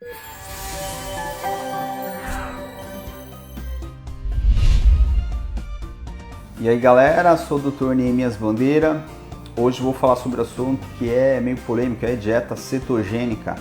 E aí galera, sou o Dr. Neemias Bandeira. Hoje vou falar sobre um assunto que é meio polêmico, é dieta cetogênica.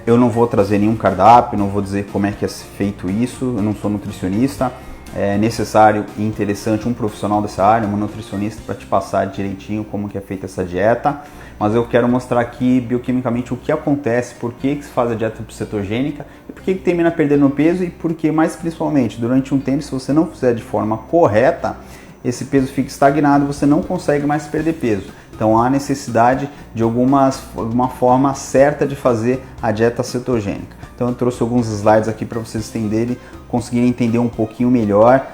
Eu não vou trazer nenhum cardápio, não vou dizer como é que é feito isso, eu não sou nutricionista. É necessário e interessante um profissional dessa área, um nutricionista, para te passar direitinho como que é feita essa dieta. Mas eu quero mostrar aqui bioquimicamente o que acontece, por que se faz a dieta cetogênica e por que termina perdendo peso e por que, mais principalmente, durante um tempo, se você não fizer de forma correta, esse peso fica estagnado e você não consegue mais perder peso. Então há necessidade de uma forma certa de fazer a dieta cetogênica. Então eu trouxe alguns slides aqui para vocês entenderem, conseguirem entender um pouquinho melhor,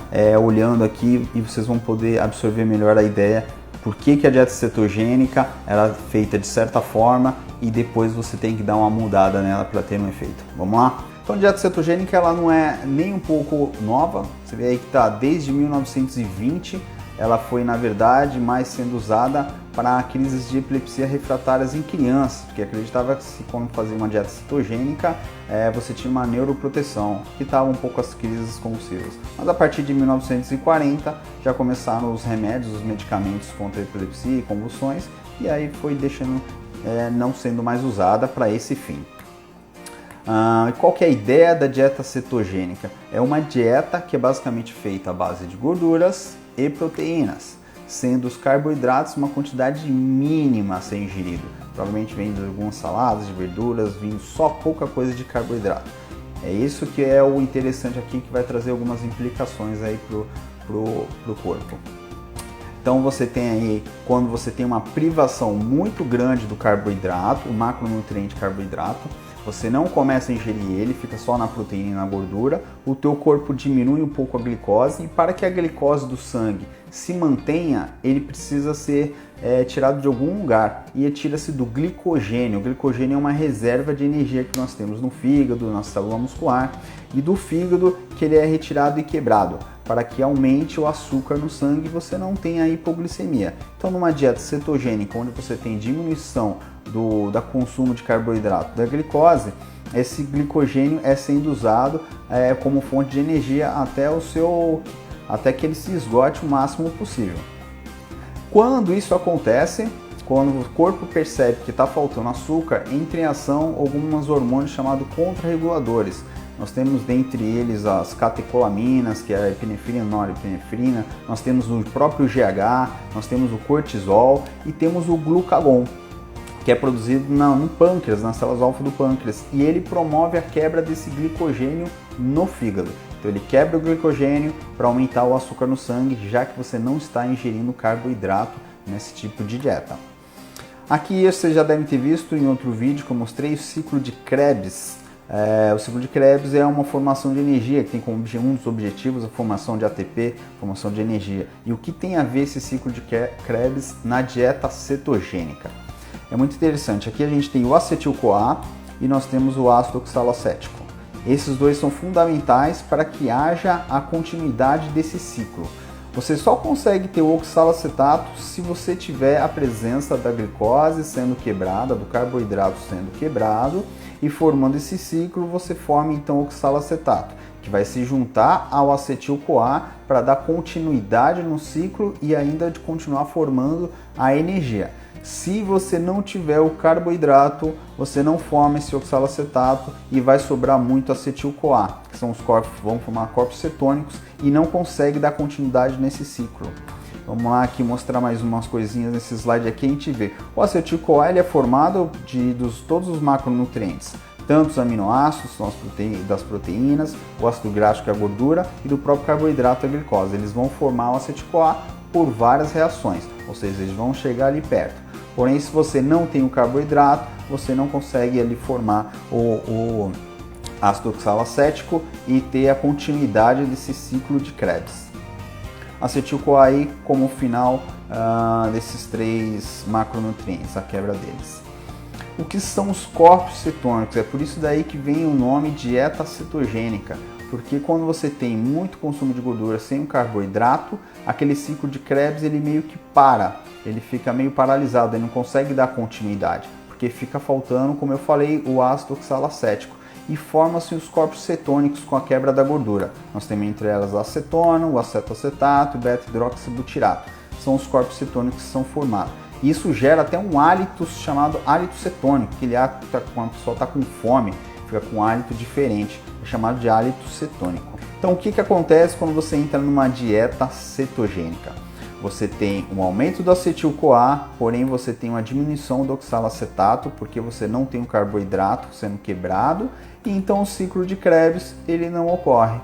olhando aqui, e vocês vão poder absorver melhor a ideia por que a dieta cetogênica ela é feita de certa forma e depois você tem que dar uma mudada nela para ter um efeito. Vamos lá? Então a dieta cetogênica ela não é nem um pouco nova, você vê aí que está desde 1920, ela foi na verdade mais sendo usada para crises de epilepsia refratárias em crianças, porque acreditava que se quando fazia uma dieta cetogênica você tinha uma neuroproteção, que estava um pouco as crises convulsivas. Mas a partir de 1940 já começaram os remédios, os medicamentos contra a epilepsia e convulsões, e aí foi deixando não sendo mais usada para esse fim. Qual que é a ideia da dieta cetogênica? É uma dieta que é basicamente feita à base de gorduras e proteínas, sendo os carboidratos uma quantidade mínima a ser ingerido. Provavelmente vem de algumas saladas, de verduras, vindo só pouca coisa de carboidrato. É isso que é o interessante aqui, que vai trazer algumas implicações aí pro corpo. Então você tem aí, quando você tem uma privação muito grande do carboidrato, o macronutriente carboidrato, você não começa a ingerir ele, fica só na proteína e na gordura, o teu corpo diminui um pouco a glicose, e para que a glicose do sangue se mantenha, ele precisa ser tirado de algum lugar, e tira-se do glicogênio. O glicogênio é uma reserva de energia que nós temos no fígado, na célula muscular, e do fígado que ele é retirado e quebrado, para que aumente o açúcar no sangue e você não tenha hipoglicemia. Então numa dieta cetogênica, onde você tem diminuição do consumo de carboidrato, da glicose, esse glicogênio é sendo usado como fonte de energia até que ele se esgote o máximo possível. Quando isso acontece, quando o corpo percebe que está faltando açúcar, entra em ação alguns hormônios chamados contrarreguladores. Nós temos dentre eles as catecolaminas, que é a epinefrina e norepinefrina, nós temos o próprio GH, nós temos o cortisol e temos o glucagon, que é produzido no pâncreas, nas células alfa do pâncreas, e ele promove a quebra desse glicogênio no fígado. Então ele quebra o glicogênio para aumentar o açúcar no sangue, já que você não está ingerindo carboidrato nesse tipo de dieta. Aqui vocês já devem ter visto em outro vídeo que eu mostrei o ciclo de Krebs. O ciclo de Krebs é uma formação de energia que tem como um dos objetivos a formação de ATP, formação de energia. E o que tem a ver esse ciclo de Krebs na dieta cetogênica? É muito interessante. Aqui a gente tem o acetil-CoA e nós temos o ácido oxalacético. Esses dois são fundamentais para que haja a continuidade desse ciclo. Você só consegue ter o oxalacetato se você tiver a presença da glicose sendo quebrada, do carboidrato sendo quebrado, e formando esse ciclo você forma então o oxalacetato, que vai se juntar ao acetil-CoA para dar continuidade no ciclo e ainda de continuar formando a energia. Se você não tiver o carboidrato, você não forma esse oxalacetato e vai sobrar muito acetil-CoA, que são os corpos, vão formar corpos cetônicos e não consegue dar continuidade nesse ciclo. Vamos lá aqui mostrar mais umas coisinhas nesse slide aqui, a gente vê. O acetil-CoA ele é formado de todos os macronutrientes, tanto os aminoácidos, são das proteínas, o ácido graxo, que é a gordura, e do próprio carboidrato, a glicose. Eles vão formar o acetil-CoA por várias reações, ou seja, eles vão chegar ali perto. Porém, se você não tem o carboidrato, você não consegue ali formar o ácido oxalacético e ter a continuidade desse ciclo de Krebs. Acetil-CoA aí como final desses três macronutrientes, a quebra deles. O que são os corpos cetônicos? É por isso daí que vem o nome dieta cetogênica, porque quando você tem muito consumo de gordura sem o carboidrato, aquele ciclo de Krebs ele meio que para, ele fica meio paralisado, ele não consegue dar continuidade, porque fica faltando, como eu falei, o ácido oxalacético e formam-se os corpos cetônicos com a quebra da gordura. Nós temos entre elas a acetona, o acetoacetato e o beta-hidroxibutirato. São os corpos cetônicos que são formados. E isso gera até um hálito chamado hálito cetônico, que quando a pessoa está com fome, fica com um hálito diferente, é chamado de hálito cetônico. Então o que acontece quando você entra numa dieta cetogênica? Você tem um aumento do acetil-CoA, porém você tem uma diminuição do oxalacetato, porque você não tem o carboidrato sendo quebrado, e então o ciclo de Krebs ele não ocorre.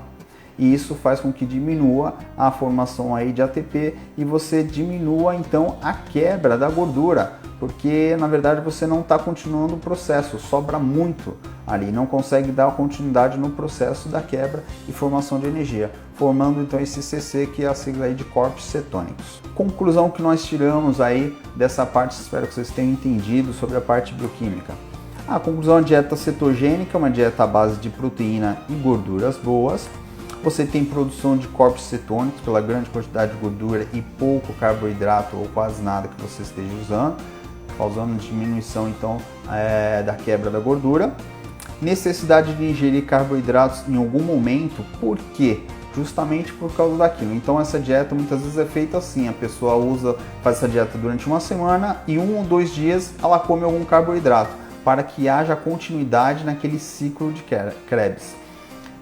E isso faz com que diminua a formação aí de ATP e você diminua então a quebra da gordura, porque na verdade você não está continuando o processo, sobra muito ali, não consegue dar continuidade no processo da quebra e formação de energia, formando então esse CC, que é a sigla aí de corpos cetônicos. Conclusão que nós tiramos aí dessa parte, espero que vocês tenham entendido sobre a parte bioquímica. A conclusão: a dieta cetogênica é uma dieta à base de proteína e gorduras boas. Você tem produção de corpos cetônicos pela grande quantidade de gordura e pouco carboidrato ou quase nada que você esteja usando, causando diminuição então da quebra da gordura. Necessidade de ingerir carboidratos em algum momento, por quê? Justamente por causa daquilo. Então essa dieta muitas vezes é feita assim, a pessoa faz essa dieta durante uma semana e 1 ou 2 dias ela come algum carboidrato, para que haja continuidade naquele ciclo de Krebs.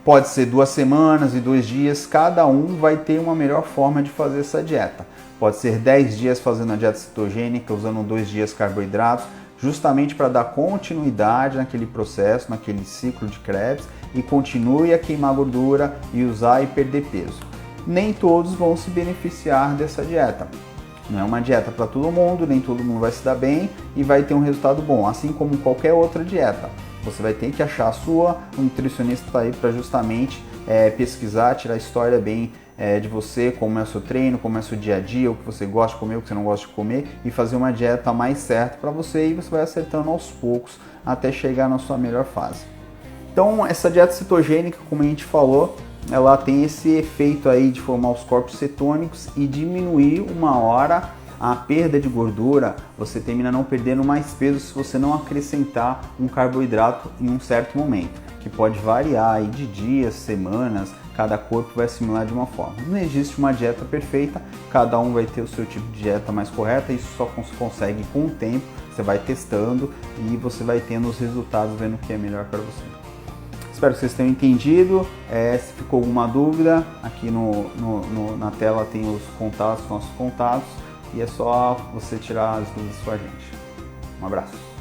Pode ser 2 semanas e 2 dias, cada um vai ter uma melhor forma de fazer essa dieta. Pode ser 10 dias fazendo a dieta cetogênica, usando 2 dias carboidratos, justamente para dar continuidade naquele processo, naquele ciclo de Krebs, e continue a queimar gordura e usar e perder peso. Nem todos vão se beneficiar dessa dieta. Não é uma dieta para todo mundo, nem todo mundo vai se dar bem e vai ter um resultado bom, assim como qualquer outra dieta. Você vai ter que achar a sua, o nutricionista está aí para justamente pesquisar, tirar a história bem de você, como é o seu treino, como é o seu dia a dia, o que você gosta de comer, o que você não gosta de comer, e fazer uma dieta mais certa para você, e você vai acertando aos poucos até chegar na sua melhor fase. Então essa dieta cetogênica, como a gente falou, ela tem esse efeito aí de formar os corpos cetônicos e diminuir uma hora a perda de gordura. Você termina não perdendo mais peso se você não acrescentar um carboidrato em um certo momento, que pode variar aí de dias, semanas, cada corpo vai assimilar de uma forma. Não existe uma dieta perfeita, cada um vai ter o seu tipo de dieta mais correta, isso só se consegue com o tempo, você vai testando e você vai tendo os resultados, vendo o que é melhor para você. Espero que vocês tenham entendido. Se ficou alguma dúvida, aqui na tela tem os contatos, nossos contatos, e é só você tirar as dúvidas com a gente. Um abraço.